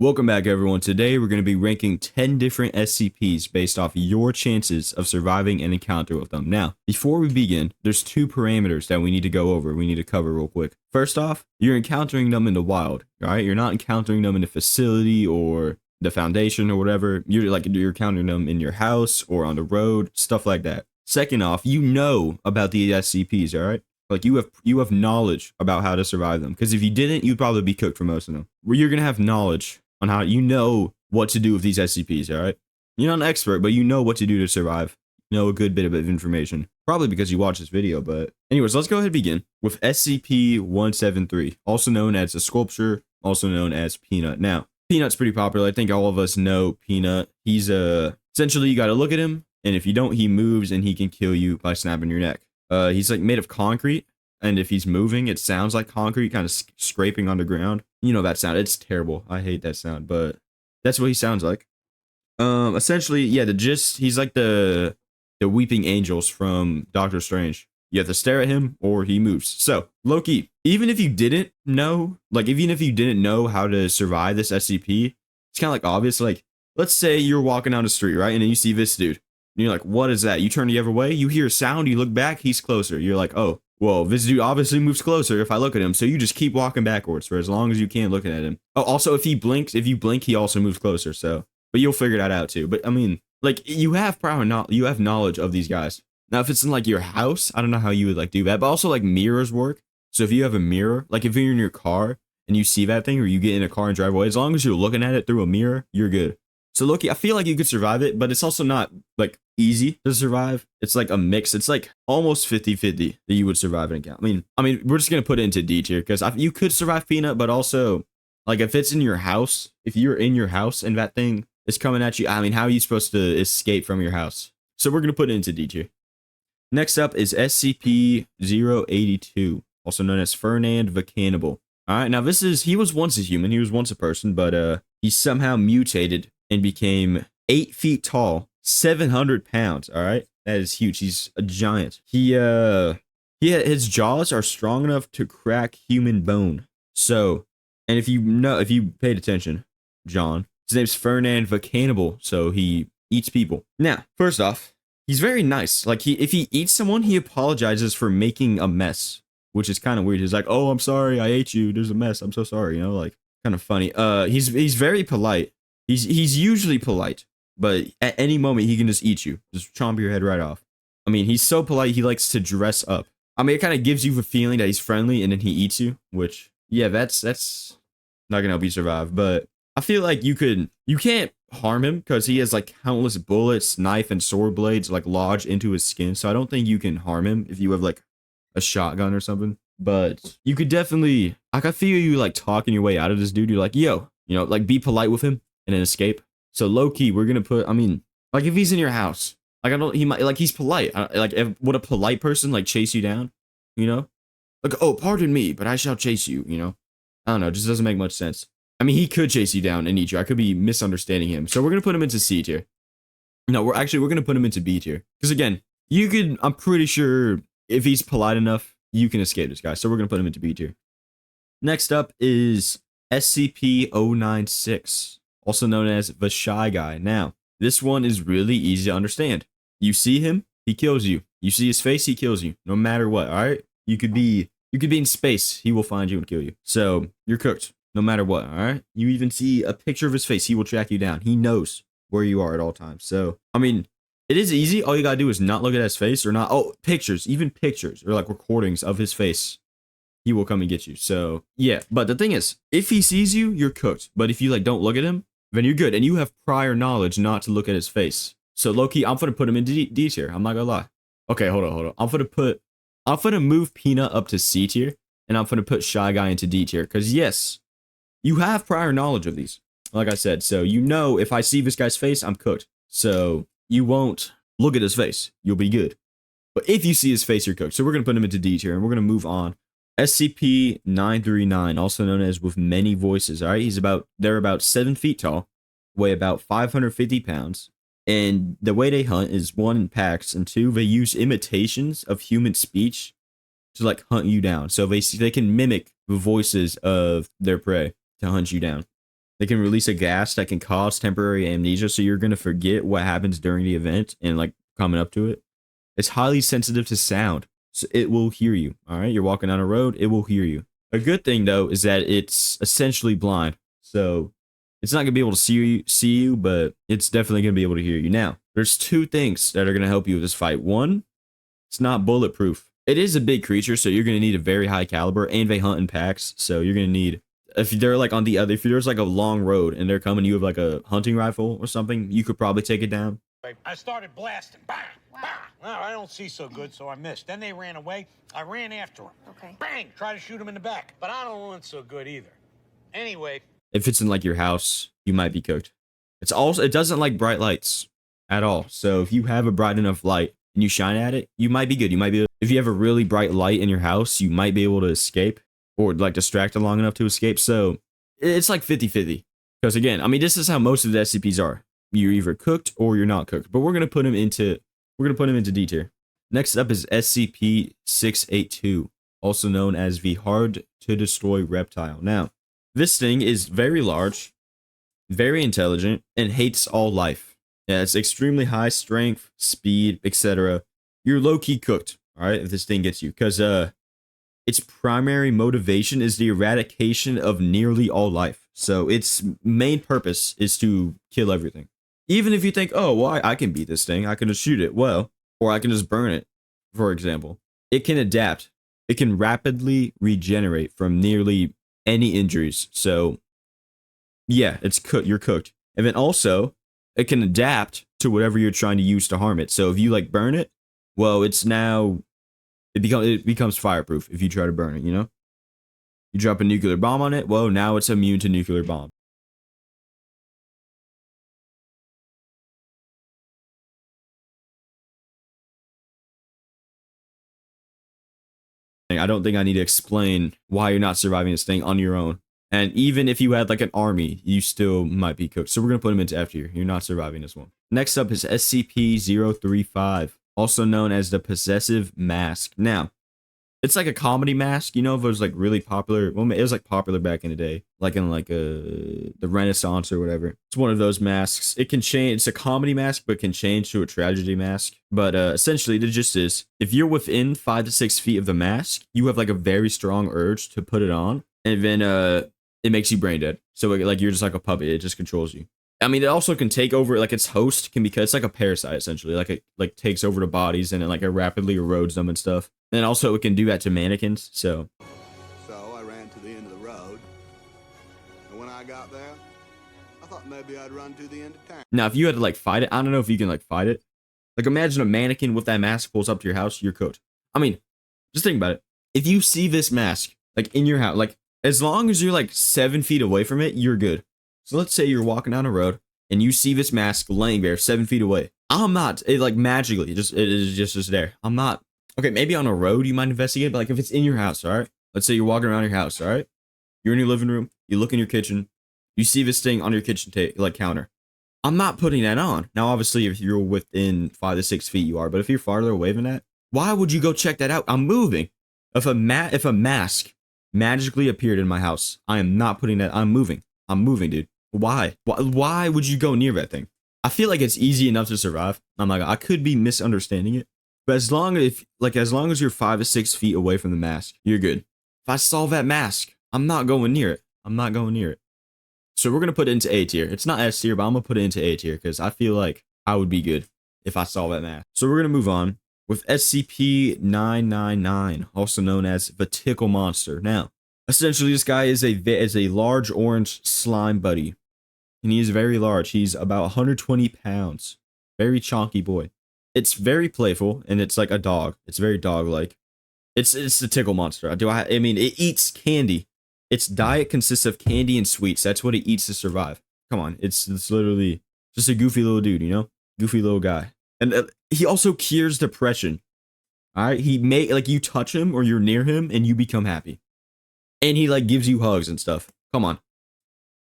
Welcome back, everyone. Today, we're going to be ranking 10 different SCPs based off your chances of surviving an encounter with them. Now, before we begin, there's two parameters that we need to go over. We need to cover real quick. First off, you're encountering them in the wild, all right? You're not encountering them in a facility or the Foundation or whatever. You're encountering them in your house or on the road, stuff like that. Second off, you know about the SCPs, all right? Like you have knowledge about how to survive them. Because if you didn't, you'd probably be cooked for most of them. Where you're going to have knowledge on how you know what to do with these SCPs, all right? You're not an expert, but you know what to do to survive. You know a good bit of information. Probably because you watched this video, but anyways, let's go ahead and begin with SCP-173, also known as a sculpture, also known as Peanut. Now, Peanut's pretty popular. I think all of us know Peanut. He's essentially you got to look at him, and if you don't, he moves and he can kill you by snapping your neck. He's like made of concrete, and if he's moving, it sounds like concrete kind of scraping on the ground. You know that sound. It's terrible. I hate that sound, but that's what he sounds like. Essentially, yeah, the gist, he's like the weeping angels from Doctor Strange. You have to stare at him or he moves. So, low-key, even if you didn't know, how to survive this SCP, it's kind of like obvious. Like, let's say you're walking down the street, right? And then you see this dude. And you're like, what is that? You turn the other way, you hear a sound, you look back, he's closer. You're like, oh, well, this dude obviously moves closer if I look at him. So you just keep walking backwards for as long as you can looking at him. Oh, also, if you blink, he also moves closer. So, but you'll figure that out too. But I mean, like, you have knowledge of these guys. Now, if it's in like your house, I don't know how you would like do that. But also like mirrors work. So if you have a mirror, like if you're in your car and you see that thing, or you get in a car and drive away, as long as you're looking at it through a mirror, you're good. So look, I feel like you could survive it, but it's also not like easy to survive. It's like a mix. It's like almost 50-50 that you would survive an encounter. I mean, we're just going to put it into D tier because you could survive Peanut, but also like if it's in your house, if you're in your house and that thing is coming at you, I mean, how are you supposed to escape from your house? So we're going to put it into D tier. Next up is SCP-082, also known as Fernand the Cannibal. All right, now he was once a human. He was once a person, but he somehow mutated and became 8 feet tall, 700 pounds. All right, that is huge. He's a giant. His jaws are strong enough to crack human bone. So, and if you paid attention, John, his name's Fernand the Cannibal. So he eats people. Now, first off, he's very nice. Like if he eats someone, he apologizes for making a mess, which is kind of weird. He's like, "Oh, I'm sorry, I ate you. There's a mess. I'm so sorry." You know, like kind of funny. He's very polite. He's usually polite, but at any moment he can just eat you, just chomp your head right off. I mean, he's so polite, he likes to dress up. I mean, it kind of gives you the feeling that he's friendly, and then he eats you, which, yeah, that's not gonna help you survive. But I feel like you can't harm him because he has like countless bullets, knife, and sword blades like lodged into his skin. So I don't think you can harm him if you have like a shotgun or something. But you could definitely, like, I feel you like talking your way out of this dude. You're like, yo, you know, like be polite with him and then escape. So low key, we're gonna put. I mean, like if he's in your house, like he might, like he's polite. Like would a polite person like chase you down? You know, like, oh, pardon me, but I shall chase you. You know, I don't know. It just doesn't make much sense. I mean, he could chase you down and eat you. I could be misunderstanding him. So we're gonna put him into C tier. No, we're gonna put him into B tier because again, I'm pretty sure if he's polite enough, you can escape this guy. So we're gonna put him into B tier. Next up is SCP-096. Also known as the Shy Guy. Now, this one is really easy to understand. You see him, he kills you. You see his face, he kills you. No matter what, alright? You could be in space, he will find you and kill you. So, you're cooked. No matter what, alright? You even see a picture of his face, he will track you down. He knows where you are at all times. So, I mean, it is easy. All you gotta do is not look at his face or not. Oh, pictures. Even pictures or like recordings of his face. He will come and get you. So, yeah. But the thing is, if he sees you, you're cooked. But if you like don't look at him, then you're good, and you have prior knowledge not to look at his face. So low-key, I'm gonna put him in D tier. I'm not gonna lie. Okay, hold on. I'm gonna move Peanut up to C tier, and I'm gonna put Shy Guy into D tier. Cause yes, you have prior knowledge of these. Like I said, so you know if I see this guy's face, I'm cooked. So you won't look at his face. You'll be good. But if you see his face, you're cooked. So we're gonna put him into D tier, and we're gonna move on. SCP-939, also known as with many voices. All right, they're about 7 feet tall, weigh about 550 pounds, and the way they hunt is 1 in packs, and 2 they use imitations of human speech to like hunt you down. So they can mimic the voices of their prey to hunt you down. They can release a gas that can cause temporary amnesia, so you're gonna forget what happens during the event and like coming up to it. It's highly sensitive to sound, so it will hear you. All right, you're walking down a road, it will hear you. A good thing though is that it's essentially blind, so it's not gonna be able to see you, but it's definitely gonna be able to hear you. Now, there's two things that are gonna help you with this fight. One, it's not bulletproof. It is a big creature, so you're gonna need a very high caliber, and they hunt in packs, so you're gonna need, if they're like on the other, if there's like a long road and they're coming, you have like a hunting rifle or something, you could probably take it down. I started blasting. Bang! Bang! Well, I don't see so good, so I missed. Then they ran away. I ran after them. Okay. Bang! Try to shoot them in the back. But I don't run so good either. Anyway. If it's in like your house, you might be cooked. It's also, it doesn't like bright lights at all. So if you have a bright enough light and you shine at it, you might be good. You might be, if you have a really bright light in your house, you might be able to escape or like distract it long enough to escape. So it's like 50-50. Because again, I mean, this is how most of the SCPs are. You're either cooked or you're not cooked. But we're gonna put him into D tier. Next up is SCP-682, also known as the Hard to Destroy Reptile. Now, this thing is very large, very intelligent, and hates all life. Yeah, it's extremely high strength, speed, etc. You're low-key cooked, all right, if this thing gets you, because its primary motivation is the eradication of nearly all life. So its main purpose is to kill everything. Even if you think, oh, well, I can beat this thing, I can just shoot it, well, or I can just burn it, for example. It can adapt. It can rapidly regenerate from nearly any injuries. So, yeah, it's cooked. You're cooked. And then also, it can adapt to whatever you're trying to use to harm it. So if you like burn it, well, it's now, it becomes fireproof if you try to burn it, you know? You drop a nuclear bomb on it, well, now it's immune to nuclear bomb. I don't think I need to explain why you're not surviving this thing on your own. And even if you had like an army, you still might be cooked. So we're going to put him into F tier. You're not surviving this one. Next up is SCP-035, also known as the Possessive Mask. Now, it's like a comedy mask, you know, if it was like really popular. Well, it was like popular back in the day, like in like the Renaissance or whatever. It's one of those masks. It can change. It's a comedy mask, but can change to a tragedy mask. But essentially, the gist is, if you're within 5 to 6 feet of the mask, you have like a very strong urge to put it on, and then it makes you brain dead. So like you're just like a puppet. It just controls you. I mean, it also can take over, like its host can, because it's like a parasite essentially. Like it like takes over the bodies and it rapidly erodes them and stuff. And also it can do that to mannequins. So I ran to the end of the road, and when I got there, I thought maybe I'd run to the end of town. Now, if you had to like fight it, I don't know if you can like fight it. Like imagine a mannequin with that mask pulls up to your house, you're cooked. I mean, just think about it. If you see this mask like in your house, like as long as you're like 7 feet away from it, you're good. So let's say you're walking down a road and you see this mask laying there 7 feet away. I'm not, it like magically, it is just there. I'm not, okay, maybe on a road you might investigate, but like if it's in your house, all right? Let's say you're walking around your house, all right? You're in your living room, you look in your kitchen, you see this thing on your kitchen counter. I'm not putting that on. Now, obviously, if you're within 5 to 6 feet, you are, but if you're farther away than that, why would you go check that out? I'm moving. If a mask magically appeared in my house, I am not putting that, I'm moving, dude. Why would you go near that thing? I feel like it's easy enough to survive. I'm like, I could be misunderstanding it, but as long as you're 5 to 6 feet away from the mask, you're good. If I saw that mask, I'm not going near it. I'm not going near it. So we're gonna put it into A tier. It's not S tier, but I'm gonna put it into A tier because I feel like I would be good if I saw that mask. So we're gonna move on with SCP-999, also known as the Tickle monster. Now, essentially, this guy is a large orange slime buddy. And he is very large. He's about 120 pounds. Very chonky boy. It's very playful, and it's like a dog. It's very dog-like. It's the Tickle monster. I mean, it eats candy. Its diet consists of candy and sweets. That's what it eats to survive. Come on, it's literally just a goofy little dude, you know? Goofy little guy. And he also cures depression. All right? You touch him or you're near him, and you become happy. And he, like, gives you hugs and stuff. Come on.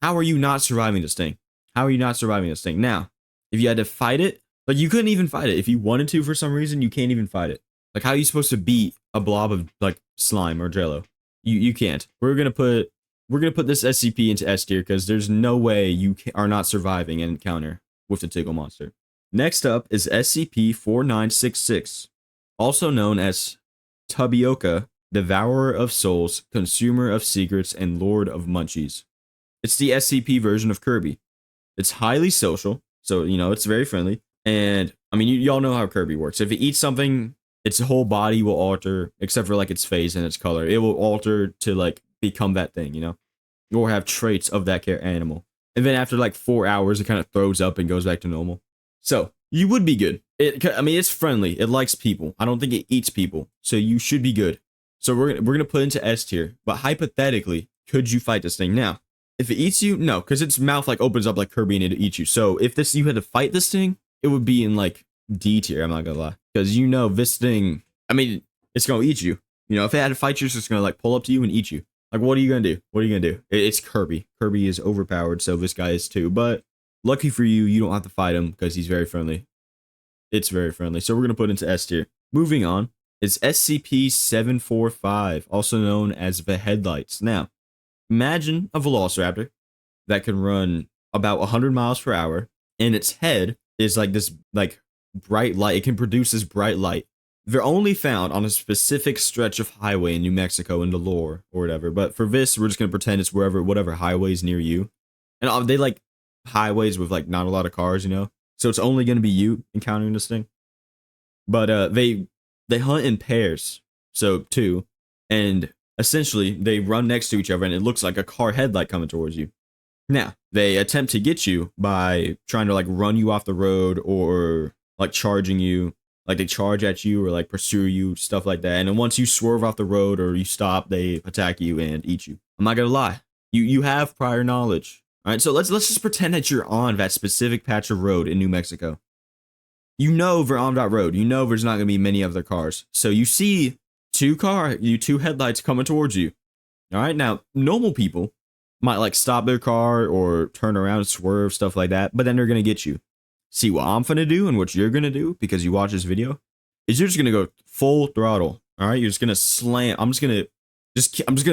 How are you not surviving this thing? How are you not surviving this thing? Now, if you had to fight it, like, you couldn't even fight it. If you wanted to, for some reason, you can't even fight it. Like, how are you supposed to beat a blob of, like, slime or jello? You can't. We're gonna put we're going to put this SCP into S tier because there's no way you are not surviving an encounter with the Tickle monster. Next up is SCP-4966, also known as Tubbioca, Devourer of Souls, Consumer of Secrets, and Lord of Munchies. It's the SCP version of Kirby. It's highly social, so, you know, it's very friendly. And, I mean, y'all know how Kirby works. If it eats something, its whole body will alter, except for, like, its face and its color. It will alter to, like, become that thing, you know? Or have traits of that animal. And then after, like, 4 hours, it kind of throws up and goes back to normal. So, you would be good. I mean, it's friendly. It likes people. I don't think it eats people. So, you should be good. So, we're gonna put it into S tier. But hypothetically, could you fight this thing? Now, if it eats you, no, because its mouth, like, opens up like Kirby and it'll eat you. So, if you had to fight this thing, it would be in, like, D tier, I'm not gonna lie. Because you know this thing, I mean, it's gonna eat you. You know, if it had to fight you, it's just gonna, like, pull up to you and eat you. Like, what are you gonna do? What are you gonna do? It's Kirby. Kirby is overpowered, so this guy is too. But lucky for you, you don't have to fight him because he's very friendly. It's very friendly. So we're gonna put it into S tier. Moving on, it's SCP-745, also known as the Headlights. Now, imagine a Velociraptor that can run about 100 miles per hour, and its head is like this, like, bright light. It can produce this bright light. They're only found on a specific stretch of highway in New Mexico in the lore or whatever. But for this, we're just gonna pretend it's whatever highways near you. And they like highways with like not a lot of cars, you know. So it's only gonna be you encountering this thing. But they hunt in pairs, so two, and essentially they run next to each other, and it looks like a car headlight coming towards you. Now they attempt to get you by trying to like run you off the road or like charging you. Like they charge at you or like pursue you, stuff like that. And then once you swerve off the road or you stop, they attack you and eat you. I'm not gonna lie, you have prior knowledge. All right, so let's just pretend that you're on that specific patch of road in New Mexico. You know they're on that road. You know there's not gonna be many other cars. So you see two headlights coming towards you. All right, now normal people might like stop their car or turn around and swerve, stuff like that. But then they're gonna get you. See what I'm finna do and what you're gonna do because you watch this video is you're just gonna go full throttle. All right, you're just gonna slam. I'm just gonna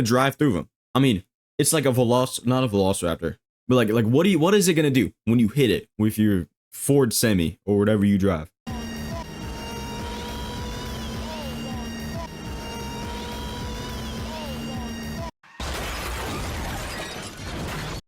drive through them. I mean, it's like not a Velociraptor, but like what is it gonna do when you hit it with your Ford Semi or whatever you drive?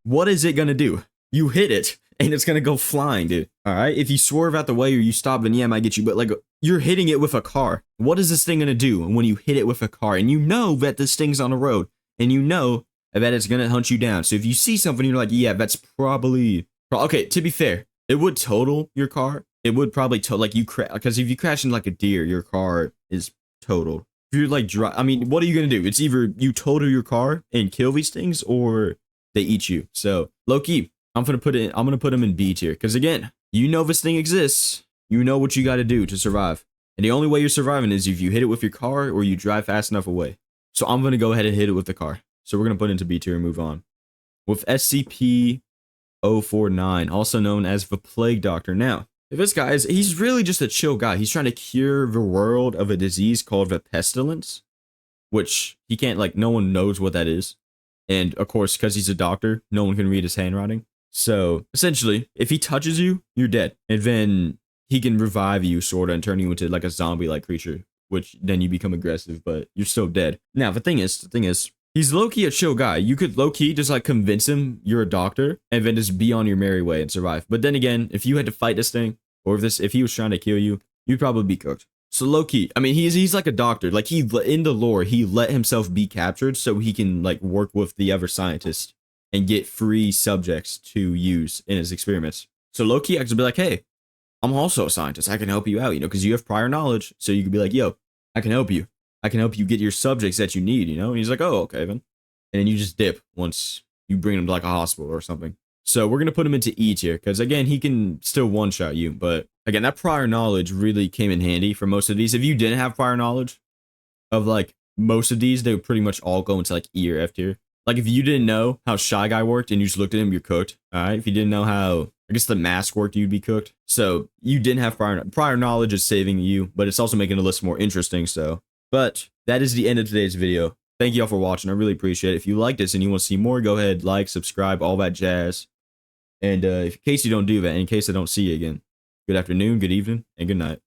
What is it gonna do? You hit it. And it's gonna go flying, dude. All right. If you swerve out the way or you stop, then yeah, it might get you. But like, you're hitting it with a car. What is this thing gonna do when you hit it with a car? And you know that this thing's on the road, and you know that it's gonna hunt you down. So if you see something, you're like, yeah, that's probably okay. To be fair, it would total your car. It would probably like you crash because if you crash into like a deer, your car is totaled. If you're like, I mean, what are you gonna do? It's either you total your car and kill these things, or they eat you. So low key. I'm gonna put him in B tier because again, you know this thing exists. You know what you got to do to survive, and the only way you're surviving is if you hit it with your car or you drive fast enough away. So I'm gonna go ahead and hit it with the car. So we're gonna put it into B tier and move on with SCP-049, also known as the Plague Doctor. Now, this guy he's really just a chill guy. He's trying to cure the world of a disease called the pestilence, which he can't like. No one knows what that is, and of course, because he's a doctor, no one can read his handwriting. So essentially, if he touches you, you're dead. And then he can revive you, sort of, and turn you into like a zombie-like creature, which then you become aggressive, but you're still dead. Now, the thing is, he's low-key a chill guy. You could low-key just like convince him you're a doctor and then just be on your merry way and survive. But then again, if you had to fight this thing, or if he was trying to kill you, you'd probably be cooked. So low-key, I mean, he's like a doctor. Like in the lore, he let himself be captured so he can like work with the other scientists and get free subjects to use in his experiments. So low-key, I could be like, hey, I'm also a scientist. I can help you out, you know, because you have prior knowledge. So you could be like, yo, I can help you. I can help you get your subjects that you need, you know? And he's like, oh, okay, then. And then you just dip once you bring him to like a hospital or something. So we're going to put him into E tier because, again, he can still one-shot you. But, again, that prior knowledge really came in handy for most of these. If you didn't have prior knowledge of, like, most of these, they would pretty much all go into, like, E or F tier. Like, if you didn't know how Shy Guy worked and you just looked at him, you're cooked. All right? If you didn't know how, I guess, the mask worked, you'd be cooked. So you didn't have prior knowledge is saving you, but it's also making the list more interesting, so. But that is the end of today's video. Thank you all for watching. I really appreciate it. If you like this and you want to see more, go ahead, like, subscribe, all that jazz. And in case you don't do that, in case I don't see you again, good afternoon, good evening, and good night.